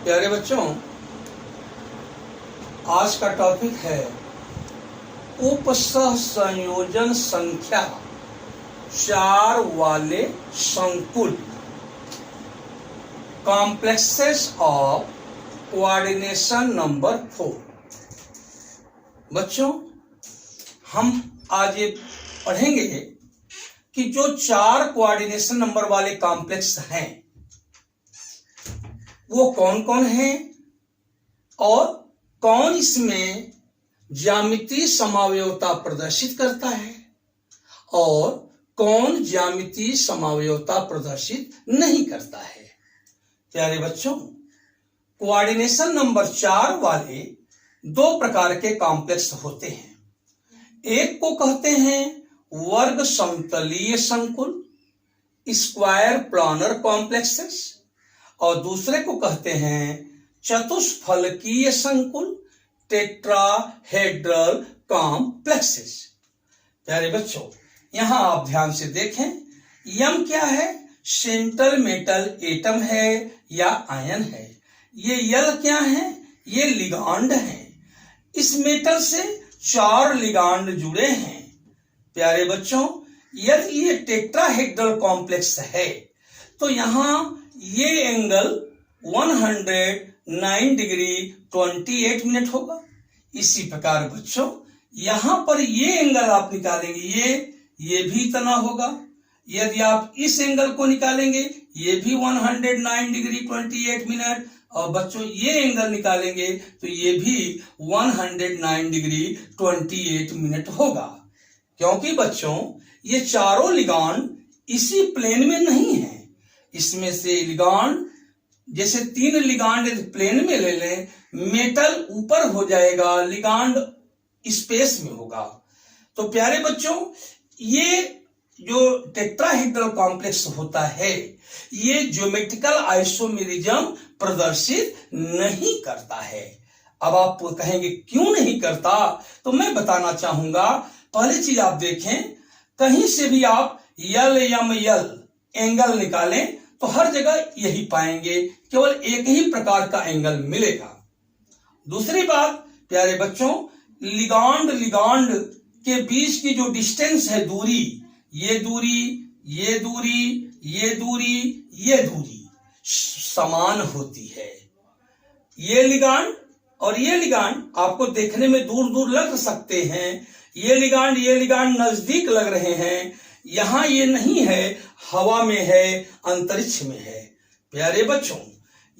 प्यारे बच्चों, आज का टॉपिक है उपसह संयोजन संख्या 4 वाले संकुल, कॉम्प्लेक्सेस ऑफ कोऑर्डिनेशन नंबर 4। बच्चों, हम आज ये पढ़ेंगे कि जो 4 कोऑर्डिनेशन नंबर वाले कॉम्प्लेक्स हैं वो कौन कौन हैं और कौन इसमें ज्यामितीय समावयवता प्रदर्शित करता है और कौन ज्यामितीय समावयवता प्रदर्शित नहीं करता है। प्यारे बच्चों, कोऑर्डिनेशन नंबर 4 वाले 2 प्रकार के कॉम्प्लेक्स होते हैं। एक को कहते हैं वर्ग समतलीय संकुल, स्क्वायर प्लानर कॉम्प्लेक्सेस, और दूसरे को कहते हैं चतुष्फलकीय संकुल, टेट्राहेड्रल कॉम्प्लेक्सेस। प्यारे बच्चों, यहां आप ध्यान से देखें, यम क्या है? सेंट्रल मेटल एटम है या आयन है। ये यल क्या है? ये लिगांड है। इस मेटल से 4 लिगांड जुड़े हैं। प्यारे बच्चों, यदि ये टेट्राहेड्रल कॉम्प्लेक्स है तो यहां ये एंगल 109 डिग्री 28 मिनट होगा। इसी प्रकार बच्चों, यहां पर ये एंगल आप निकालेंगे, ये भी इतना होगा। यदि आप इस एंगल को निकालेंगे, ये भी 109 डिग्री 28 मिनट, और बच्चों ये एंगल निकालेंगे तो ये भी 109 डिग्री 28 मिनट होगा। क्योंकि बच्चों ये चारों लिगांड इसी प्लेन में नहीं है। इसमें से लिगांड, जैसे 3 लिगांड प्लेन में ले लें, मेटल ऊपर हो जाएगा, लिगांड स्पेस में होगा। तो प्यारे बच्चों, ये जो टेट्राहेड्रल कॉम्प्लेक्स होता है ये ज्योमेट्रिकल आइसोमेरिज्म प्रदर्शित नहीं करता है। अब आप कहेंगे क्यों नहीं करता, तो मैं बताना चाहूंगा। पहली चीज आप देखें, कहीं से भी आप यल यम यल एंगल निकालें तो हर जगह यही पाएंगे, केवल एक ही प्रकार का एंगल मिलेगा। दूसरी बात प्यारे बच्चों, लिगांड के बीच की जो डिस्टेंस है, दूरी, ये दूरी, ये दूरी, ये दूरी, ये दूरी समान होती है। ये लिगांड और ये लिगांड आपको देखने में दूर दूर लग सकते हैं, ये लिगांड नजदीक लग रहे हैं। यहां ये नहीं है, हवा में है, अंतरिक्ष में है। प्यारे बच्चों,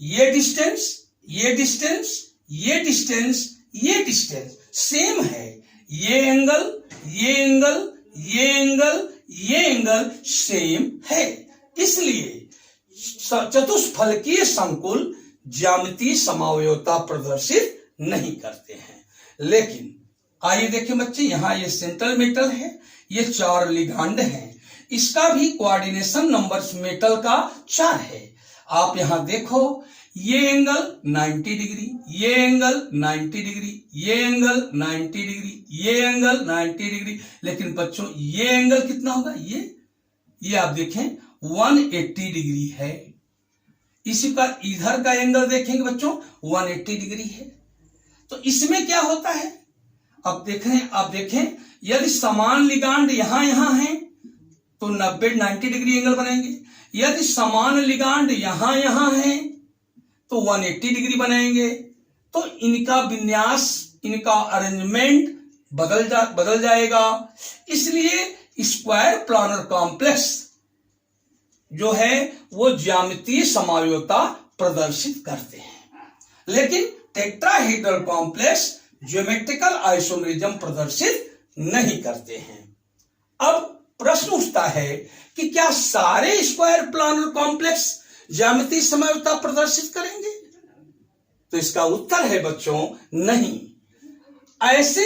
ये डिस्टेंस, ये डिस्टेंस, ये डिस्टेंस, ये डिस्टेंस सेम है। ये एंगल, ये एंगल, ये एंगल, ये एंगल सेम है। इसलिए चतुष्फलकीय संकुल ज्यामितीय समावयवता प्रदर्शित नहीं करते हैं। लेकिन आइए देखें बच्चे, यहां ये सेंट्रल मेटल है, ये 4 लिगांड हैं, इसका भी कोऑर्डिनेशन नंबर मेटल का 4 है। आप यहां देखो, ये एंगल 90 डिग्री, ये एंगल 90 डिग्री, ये एंगल 90 डिग्री, ये एंगल 90 डिग्री। लेकिन बच्चों ये एंगल कितना होगा? ये आप देखें 180 डिग्री है। इसी का इधर का एंगल देखेंगे बच्चों 180 डिग्री है। तो इसमें क्या होता है, अब देखें यदि समान लिगांड यहां हैं तो 90 डिग्री एंगल बनाएंगे। यदि समान लिगांड यहां हैं तो 180 डिग्री बनाएंगे। तो इनका विन्यास, इनका अरेंजमेंट बदल जाएगा। इसलिए स्क्वायर प्लानर कॉम्प्लेक्स जो है वो ज्यामितीय समावयवता प्रदर्शित करते हैं, लेकिन टेट्राहेड्रल कॉम्प्लेक्स ज्योमेट्रिकल आइसोमेरिज्म प्रदर्शित नहीं करते हैं। अब प्रश्न उठता है कि क्या सारे स्क्वायर प्लानर कॉम्प्लेक्स ज्यामितीय समावयवता प्रदर्शित करेंगे? तो इसका उत्तर है बच्चों नहीं। ऐसे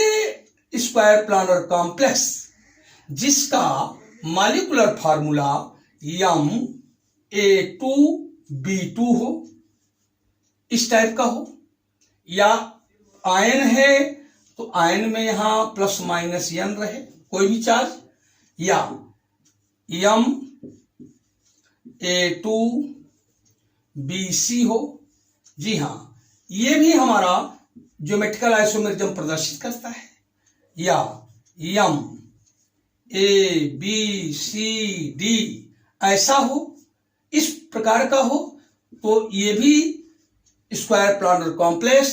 स्क्वायर प्लानर कॉम्प्लेक्स जिसका मॉलिक्यूलर फार्मूला Ma2B2 हो, इस टाइप का हो, या आयन है तो आयन में यहां प्लस माइनस n रहे कोई भी चार्ज, या Ma2BC हो, जी हाँ, ये भी हमारा ज्योमेट्रिकल आइसोमेरिज्म प्रदर्शित करता है। या यम ए बी सी डी ऐसा हो, इस प्रकार का हो, तो ये भी स्क्वायर प्लानर कॉम्प्लेक्स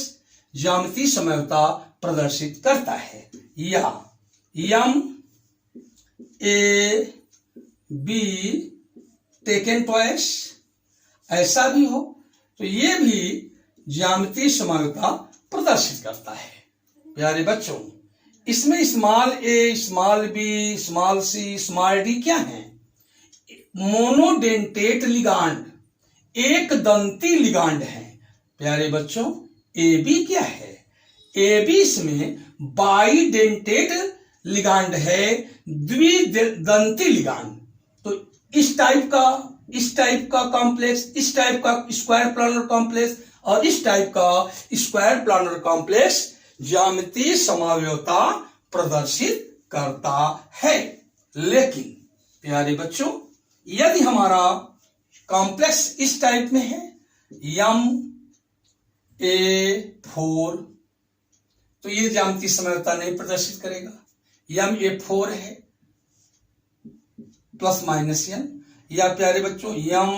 ज्यामितीय समन्वयता प्रदर्शित करता है। या यम ए बी टेकन ट्वाइस ऐसा भी हो, तो ये भी ज्यामितीय समन्वयता प्रदर्शित करता है। प्यारे बच्चों, इसमें स्मॉल ए, small B, small C, small D क्या है? मोनोडेंटेट लिगांड, एक दंती लिगांड है। प्यारे बच्चों, ए बी क्या है? ए बी इसमें बाइडेंटेट लिगांड है, द्विदंती लिगांड। तो इस टाइप का कॉम्प्लेक्स, इस टाइप का स्क्वायर प्लानर कॉम्प्लेक्स और इस टाइप का स्क्वायर प्लानर कॉम्प्लेक्स ज्यामितीय समन्वयता प्रदर्शित करता है। लेकिन प्यारे बच्चों, यदि हमारा कॉम्प्लेक्स इस टाइप में है, यम ए 4, तो ये ज्यामितीय समन्वयता नहीं प्रदर्शित करेगा। यम ए 4 है प्लस माइनस एन। या प्यारे बच्चों, यम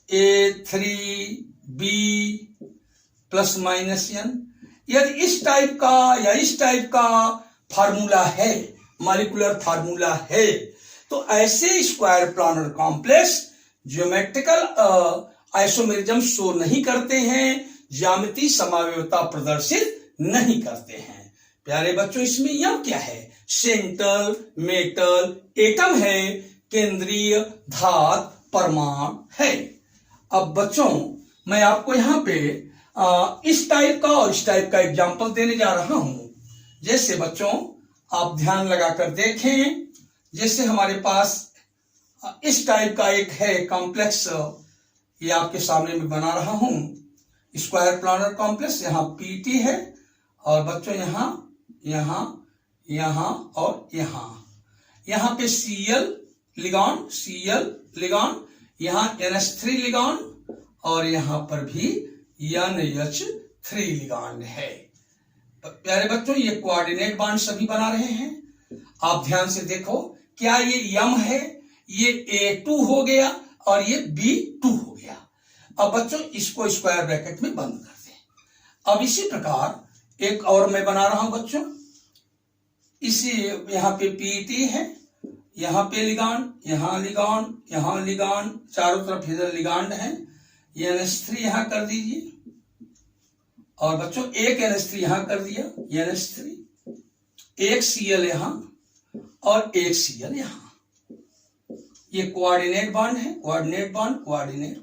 ए 3 बी प्लस माइनस एन। यदि इस टाइप का या इस टाइप का फार्मूला है, मॉलिक्यूलर फार्मूला है, तो ऐसे square planar complex geometrical isomerism show नहीं करते हैं, ज्यामितीय समन्वयता प्रदर्शित नहीं करते हैं। प्यारे बच्चों, इसमें यम क्या है? सेंट्रल मेटल एटम है, केंद्रीय धातु परमाणु है। अब बच्चों, मैं आपको यहां पे इस टाइप का और इस टाइप का एग्जांपल देने जा रहा हूं। जैसे बच्चों, आप ध्यान लगाकर देखें, जैसे हमारे पास इस टाइप का एक है कॉम्प्लेक्स, ये आपके सामने में बना रहा हूं, स्क्वायर प्लानर कॉम्प्लेक्स। यहाँ पीटी है और बच्चों यहाँ यहाँ यहाँ और यहाँ पे सीएल लिगान, यहाँ NH3 लिगान और यहाँ पर भी NH3 लिगान है। प्यारे बच्चों, ये कोऑर्डिनेट बांड सभी बना रहे हैं। आप ध्यान से देखो, क्या ये यम है? ये A2 हो गया और ये B2 हो गया। अब बच्चों, इसको स्क्वायर ब्रैकेट में बंद कर दें। अब इसी प्रकार एक और मैं बना रहा हूं बच्चों, इसी यहाँ पे पीटी है, यहाँ पे लिगांड, यहाँ लिगांड, चारों तरफ इधर लिगांड है। ये NH3 यहां कर दीजिए और बच्चों एक NH3 यहां कर दिया, NH3, एक Cl यहां और एक Cl यहां। ये कोऑर्डिनेट बांड है, कोऑर्डिनेट।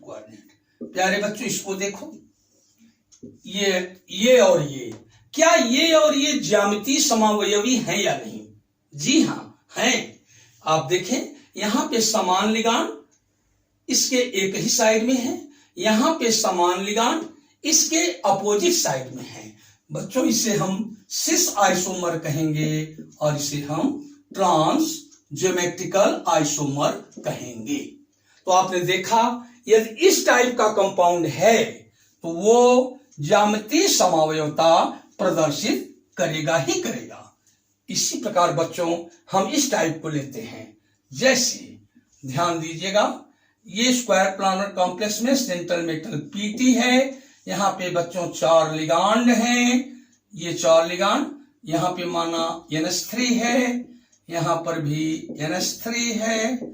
प्यारे बच्चों, इसको देखो, ये और ये, क्या ये और ये ज्यामितीय समन्वयवी हैं या नहीं? जी हां, हैं। आप देखें, यहां पे समान लिगांड इसके एक ही साइड में है, यहां पे समान लिगांड इसके अपोजिट साइड में है। बच्चों, इसे हम सिस आइसोमर कहेंगे और इसे हम ट्रांस ज्योमेट्रिकल आइसोमर कहेंगे। तो आपने देखा, यदि इस टाइप का कंपाउंड है तो वो ज्यामितीय समन्वयता प्रदर्शित करेगा ही करेगा। इसी प्रकार बच्चों, हम इस टाइप को लेते हैं। जैसे ध्यान दीजिएगा, ये स्क्वायर प्लानर कॉम्प्लेक्स में सेंट्रल मेटल पीटी है, यहाँ पे बच्चों 4 लिगांड हैं, ये 4 लिगांड, यहाँ पे माना NH3 है, यहाँ पर भी NH3 है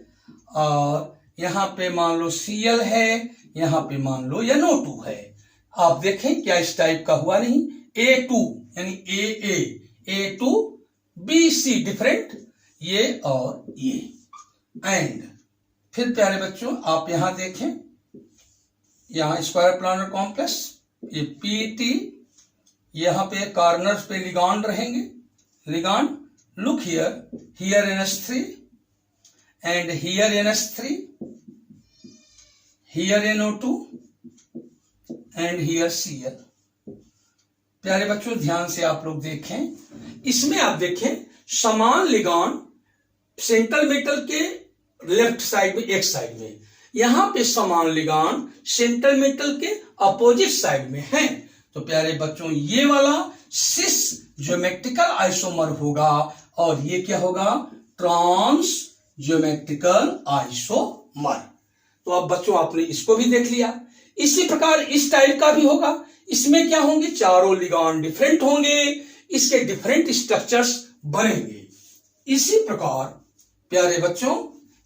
और यहाँ पे मान लो Cl है, यहाँ पे मान लो NO2 है। आप देखें, क्या इस टाइप का हुआ नहीं? A2 यानी A2 BC डिफरेंट, ये और ये। एंड फिर प्यारे बच्चों, आप यहां देखें, यहां स्क्वायर प्लानर कॉम्प्लेक्स, ये पीटी, यहां पे कॉर्नर्स पे लिगांड रहेंगे, ligand. Look here NH3 and here NH3, here NO2 and here Cl। प्यारे बच्चों, ध्यान से आप लोग देखें, इसमें आप देखें समान लिगांड सेंट्रल मेटल के लेफ्ट साइड में, एक साइड में, यहाँ पे समान लिगांड सेंट्रल मेटल के अपोजिट साइड में है। तो प्यारे बच्चों ये वाला सिस ज्योमेट्रिकल आइसोमर होगा और ये क्या होगा, ट्रांस ज्योमेट्रिकल आइसोमर। तो अब बच्चों आपने इसको भी देख लिया। इसी प्रकार इस टाइप का भी होगा। इसमें क्या होंगे, चारों लिगांड डिफरेंट होंगे, इसके डिफरेंट स्ट्रक्चर्स बनेंगे। इसी प्रकार प्यारे बच्चों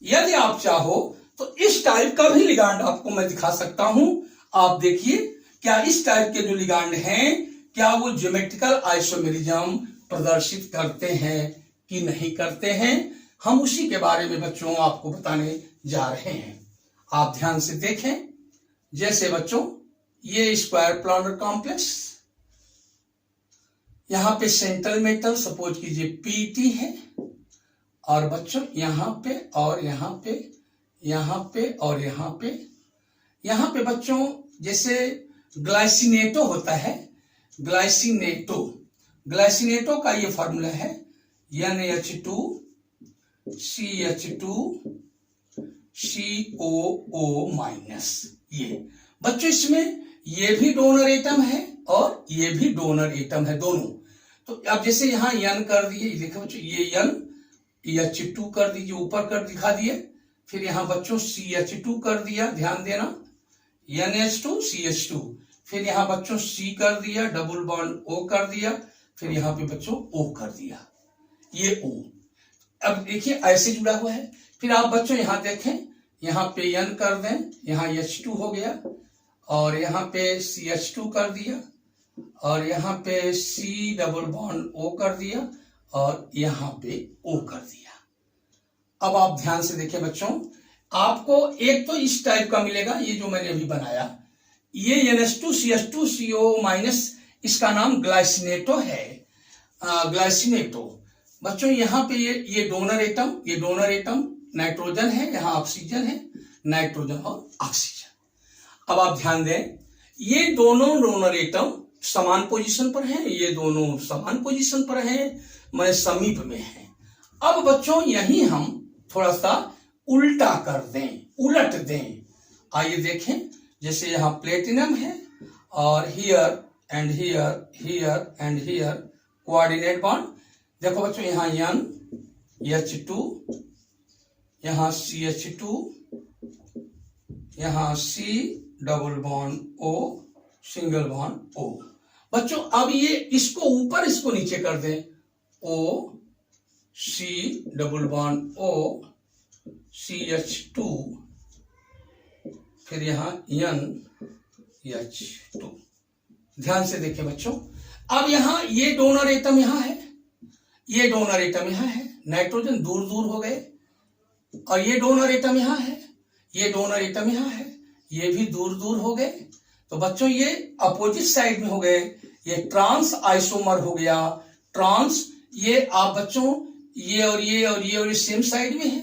यदि आप चाहो तो इस टाइप का भी लिगांड आपको मैं दिखा सकता हूं। आप देखिए क्या इस टाइप के जो लिगांड हैं क्या वो ज्योमेट्रिकल आइसोमेरिज्म प्रदर्शित करते हैं कि नहीं करते हैं, हम उसी के बारे में बच्चों आपको बताने जा रहे हैं। आप ध्यान से देखें। जैसे बच्चों ये स्क्वायर प्लानर कॉम्प्लेक्स, यहां पे सेंट्रल मेटल सपोज कीजिए पीटी है, और बच्चों यहां पे और यहां पे, यहां पे और यहां पे बच्चों जैसे ग्लाइसिनेटो होता है, ग्लाइसिनेटो का ये फॉर्मूला है NH2CH2COO-। ये बच्चों इसमें ये भी डोनर एटम है और ये भी डोनर एटम है दोनों। तो अब जैसे यहाँ N कर दिए, देखो बच्चों ये N H2 कर दीजिए, ऊपर कर दिखा दिए, फिर यहाँ बच्चों CH2 कर दिया, ध्यान देना NH2 CH2, फिर यहाँ बच्चों C कर दिया, डबल बॉन्ड O कर दिया, फिर यहाँ पे बच्चों O कर दिया, ये O। अब देखिए ऐसे जुड़ा हुआ है। फिर आप बच्चों यहाँ देखें, यहाँ पे N कर दें, यहाँ H2 हो गया, और यहाँ पे CH2 कर दिया, और यहाँ पे C डबल बॉन्ड O कर दिया, और यहाँ पे O कर दिया। अब आप ध्यान से देखिए बच्चों, आपको एक तो इस टाइप का मिलेगा, ये जो मैंने अभी बनाया, ये NH2CH2CO- इसका नाम ग्लाइसिनेटो है, ग्लाइसिनेटो। बच्चों यहाँ पे ये डोनर एटम नाइट्रोजन है, यहाँ ऑक्सीजन है, नाइट्रोजन और ऑक्सीजन। अब आप ध्यान दें, ये दोनों डोनर एटम समान पोजीशन पर हैं, ये दोनों समान पोजीशन पर हैं, मैं समीप में है। अब बच्चों यही हम थोड़ा सा उल्टा कर दें, उलट दें। आइए देखें, जैसे यहाँ प्लेटिनम है और here and here, here and here coordinate bond. देखो बच्चों यहाँ N H2, यहाँ CH2, यहाँ C double bond O, single bond O। बच्चों अब ये इसको ऊपर इसको नीचे कर दें, O C double bond O CH2, फिर यहाँ NH2। ध्यान से देखिए बच्चों, अब यहाँ ये डोनर एटम यहाँ है, ये डोनर एटम यहाँ है, नाइट्रोजन दूर दूर हो गए, और ये डोनर एटम यहाँ है, ये डोनर एटम यहाँ है, ये भी दूर दूर हो गए। तो बच्चों ये अपोजिट साइड में हो गए, ये ट्रांस आइसोमर हो गया। ट्रांस, ये आप बच्चों ये और ये और ये और ये सेम साइड में है,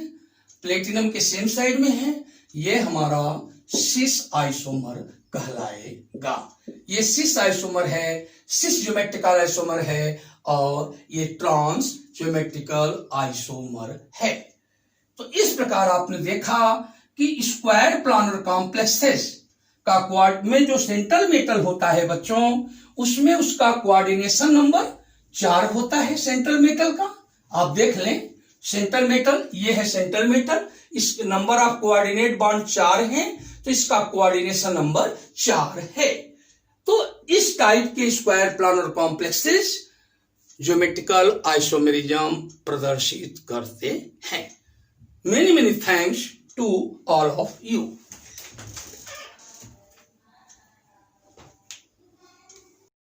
प्लेटिनम के सेम साइड में है, ये हमारा सिस आइसोमर कहलाएगा। ये सिस आइसोमर है, सिस ज्योमेट्रिकल आइसोमर है, और ये ट्रांस ज्योमेट्रिकल आइसोमर है। तो इस प्रकार आपने देखा कि स्क्वायर प्लानर कॉम्प्लेक्सेस का क्वाड में जो सेंट्रल मेटल होता है बच्चों, उसमें उसका कोऑर्डिनेशन नंबर 4 होता है सेंट्रल मेटल का। आप देख लें, सेंट्रल मेटल ये है सेंट्रल मेटल, इस नंबर ऑफ कोऑर्डिनेट बॉन्ड 4 है, तो इसका कोऑर्डिनेशन नंबर 4 है। तो इस टाइप के square planar complexes geometrical isomerism प्रदर्शित करते हैं। Many thanks to all of you.